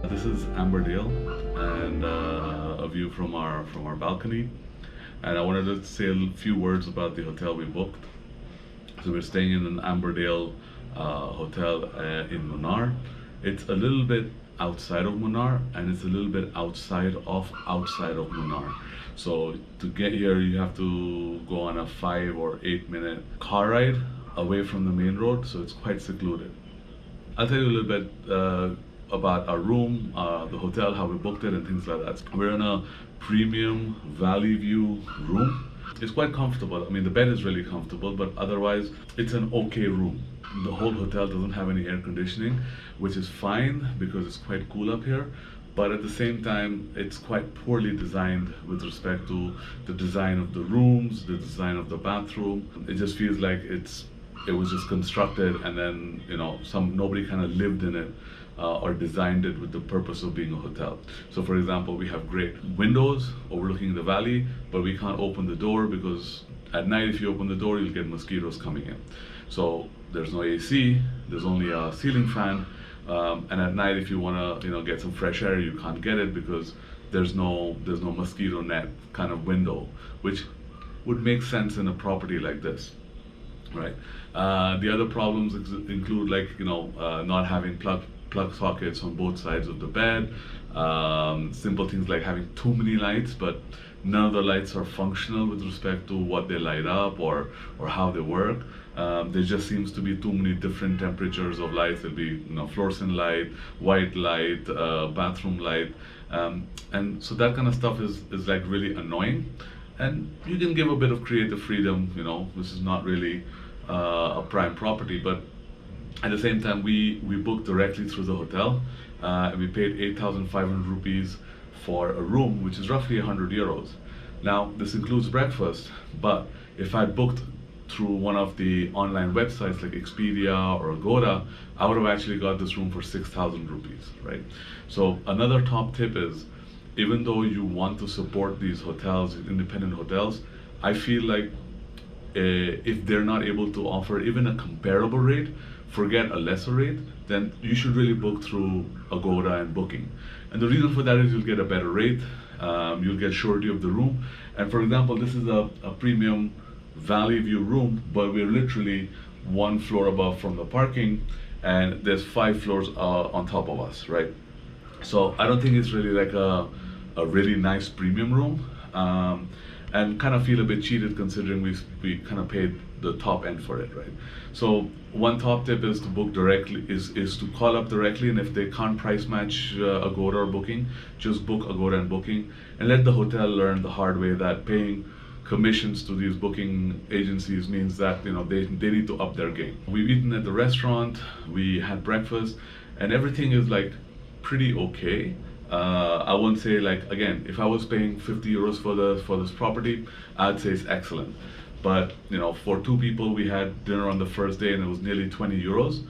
This is Amberdale and a view from our balcony. And I wanted to say a few words about the hotel we booked. So we're staying in an Amberdale hotel in Munnar. It's a little bit outside of Munnar, and it's a little bit outside of Munnar. So to get here, you have to go on a 5 or 8 minute car ride away from the main road. So it's quite secluded. I'll tell you a little bit about our room, the hotel, how we booked it, and things like that. We're in a premium valley view room. It's quite comfortable. I mean, the bed is really comfortable, but otherwise, it's an okay room. The whole hotel doesn't have any air conditioning, which is fine because it's quite cool up here. But at the same time, it's quite poorly designed with respect to the design of the rooms, the design of the bathroom. It just feels like it was just constructed, and then nobody kind of lived in it or designed it with the purpose of being a hotel. So for example, we have great windows overlooking the valley, but we can't open the door because at night if you open the door, you'll get mosquitoes coming in. So there's no AC, there's only a ceiling fan, and at night if you want to get some fresh air, you can't get it because there's no mosquito net kind of window, which would make sense in a property like this. Right. The other problems include not having plug sockets on both sides of the bed. Simple things like having too many lights, but none of the lights are functional with respect to what they light up or how they work. There just seems to be too many different temperatures of lights. There'll be fluorescent light, white light, bathroom light, and so that kind of stuff is like really annoying. And you can give a bit of creative freedom. This is not really a prime property, but at the same time, we booked directly through the hotel, and we paid 8,500 rupees for a room, which is roughly 100 euros. Now, this includes breakfast, but if I booked through one of the online websites like Expedia or Agoda, I would have actually got this room for 6,000 rupees, right? So another top tip is, even though you want to support these hotels, independent hotels, I feel like if they're not able to offer even a comparable rate, forget a lesser rate, then you should really book through Agoda and Booking. And the reason for that is you'll get a better rate, you'll get surety of the room. And for example, this is a premium valley view room, but we're literally one floor above from the parking, and there's 5 floors on top of us, right? So I don't think it's really like a really nice premium room, and kind of feel a bit cheated considering we kind of paid the top end for it, right? So one top tip is to book directly, is to call up directly, and if they can't price match Agoda or Booking, just book Agoda and Booking, and let the hotel learn the hard way that paying commissions to these booking agencies means that they need to up their game. We've eaten at the restaurant, we had breakfast, and everything is like pretty okay. I won't say, like, again, if I was paying 50 euros for this property, I'd say it's excellent. But for 2 people, we had dinner on the first day, and it was nearly 20 euros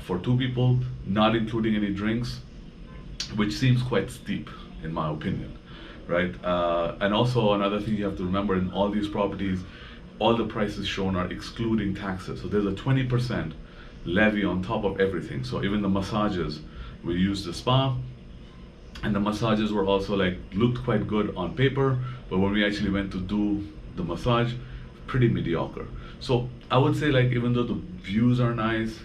for 2 people, not including any drinks, which seems quite steep in my opinion, right? And also another thing you have to remember, in all these properties, all the prices shown are excluding taxes. So there's a 20% levy on top of everything. So even the massages, we used the spa, and the massages were also looked quite good on paper, but when we actually went to do the massage, pretty mediocre. So I would say, even though the views are nice,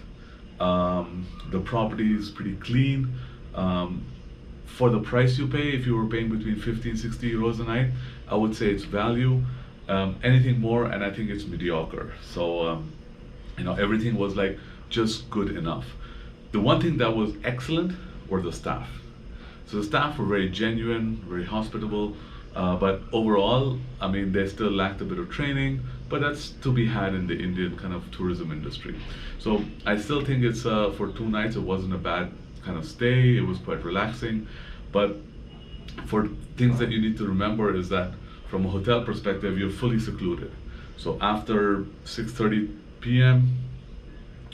the property is pretty clean, for the price you pay, if you were paying between 50 and 60 euros a night, I would say it's value. Anything more, and I think it's mediocre. So everything was just good enough. The one thing that was excellent were the staff. So the staff were very genuine, very hospitable, but overall, I mean, they still lacked a bit of training, but that's to be had in the Indian kind of tourism industry. So I still think it's, for 2 nights, it wasn't a bad kind of stay. It was quite relaxing. But for things that you need to remember is that from a hotel perspective, you're fully secluded. So after 6:30 p.m.,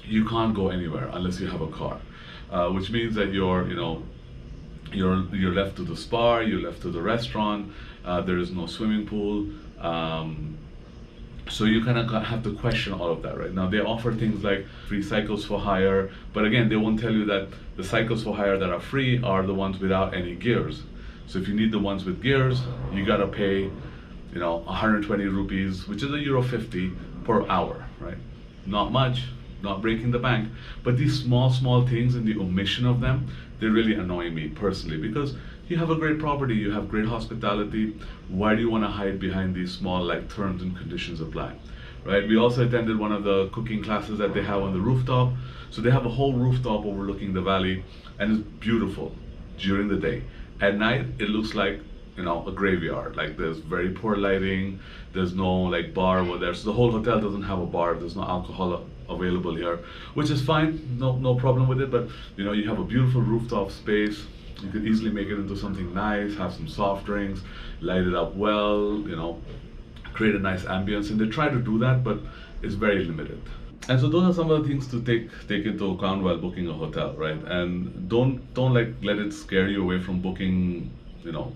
you can't go anywhere unless you have a car, which means that you're left to the spa, you're left to the restaurant. There is no swimming pool, So you kind of have to question all of that. Right now they offer things like free cycles for hire, but again they won't tell you that the cycles for hire that are free are the ones without any gears. So if you need the ones with gears, you gotta pay, 120 rupees, which is a euro 50 per hour, right? Not much, not breaking the bank, but these small things and the omission of them, they really annoy me personally, because you have a great property, you have great hospitality. Why do you want to hide behind these small like terms and conditions apply, right? We also attended one of the cooking classes that they have on the rooftop. So they have a whole rooftop overlooking the valley, and it's beautiful during the day. At night, it looks like, a graveyard. Like there's very poor lighting. There's no like bar over there. So the whole hotel doesn't have a bar. There's no alcohol available here, which is fine. No problem with it. But you have a beautiful rooftop space. You could easily make it into something nice, have some soft drinks, light it up well, create a nice ambience. And they try to do that, but it's very limited. And so those are some of the things to take into account while booking a hotel, right? And don't like let it scare you away from booking,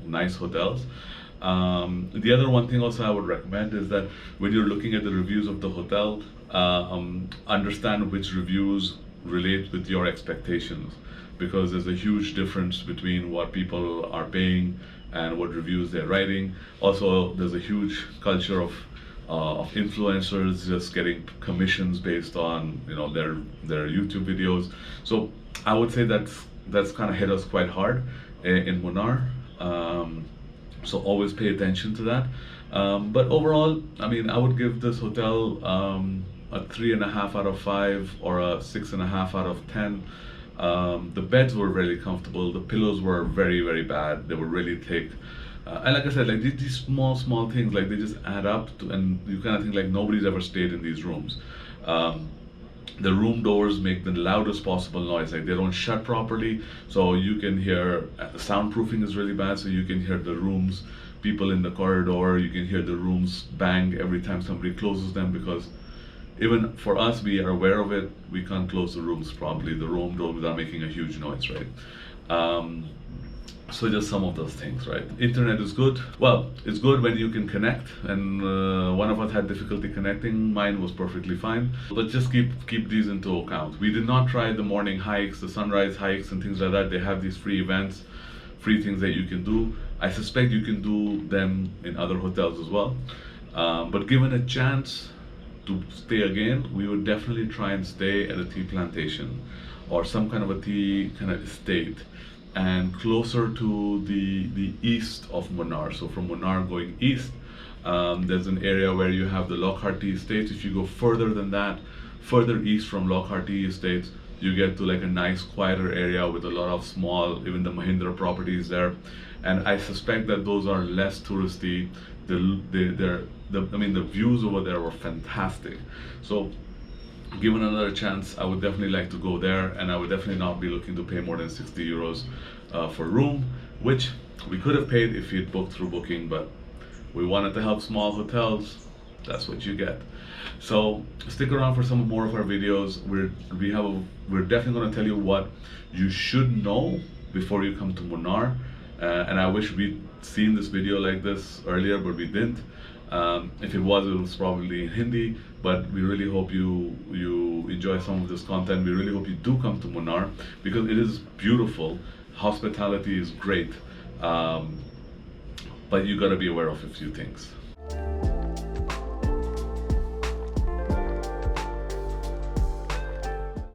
nice hotels. The other one thing also I would recommend is that when you're looking at the reviews of the hotel, understand which reviews relate with your expectations, because there's a huge difference between what people are paying and what reviews they're writing. Also, there's a huge culture of influencers just getting commissions based on their YouTube videos. So I would say that's kind of hit us quite hard in Munnar. So always pay attention to that. But overall, I mean, I would give this hotel a 3.5 out of 5 or a 6.5 out of 10. The beds were really comfortable. The pillows were very, very bad. They were really thick. And like I said, like these small things, like they just add up to, and you kind of think like nobody's ever stayed in these rooms. The room doors make the loudest possible noise, like they don't shut properly, so you can hear, soundproofing is really bad, so you can hear the rooms, people in the corridor, you can hear the rooms bang every time somebody closes them, because even for us, we are aware of it, we can't close the rooms properly, the room door, without making a huge noise, right? So just some of those things, right? Internet is good. Well, it's good when you can connect, and one of us had difficulty connecting. Mine was perfectly fine. But just keep these into account. We did not try the morning hikes, the sunrise hikes, and things like that. They have these free events, free things that you can do. I suspect you can do them in other hotels as well. But given a chance to stay again, we would definitely try and stay at a tea plantation or some kind of a tea kind of estate, and closer to the east of Munnar. So from Munnar going east, there's an area where you have the Lockhart Tea Estates. If you go further than that, further east from Lockhart Tea Estates, you get to like a nice quieter area with a lot of small, even the Mahindra properties there. And I suspect that those are less touristy. I mean, the views over there were fantastic. So given another chance, I would definitely like to go there, and I would definitely not be looking to pay more than 60 euros for a room, which we could have paid if we had booked through Booking, but we wanted to help small hotels. That's what you get. So stick around for some more of our videos. We're definitely going to tell you what you should know before you come to Munnar, and I wish we'd seen this video like this earlier, but we didn't. If it was probably in Hindi, but we really hope you enjoy some of this content. We really hope you do come to Munnar, because it is beautiful. Hospitality is great, but you got to be aware of a few things.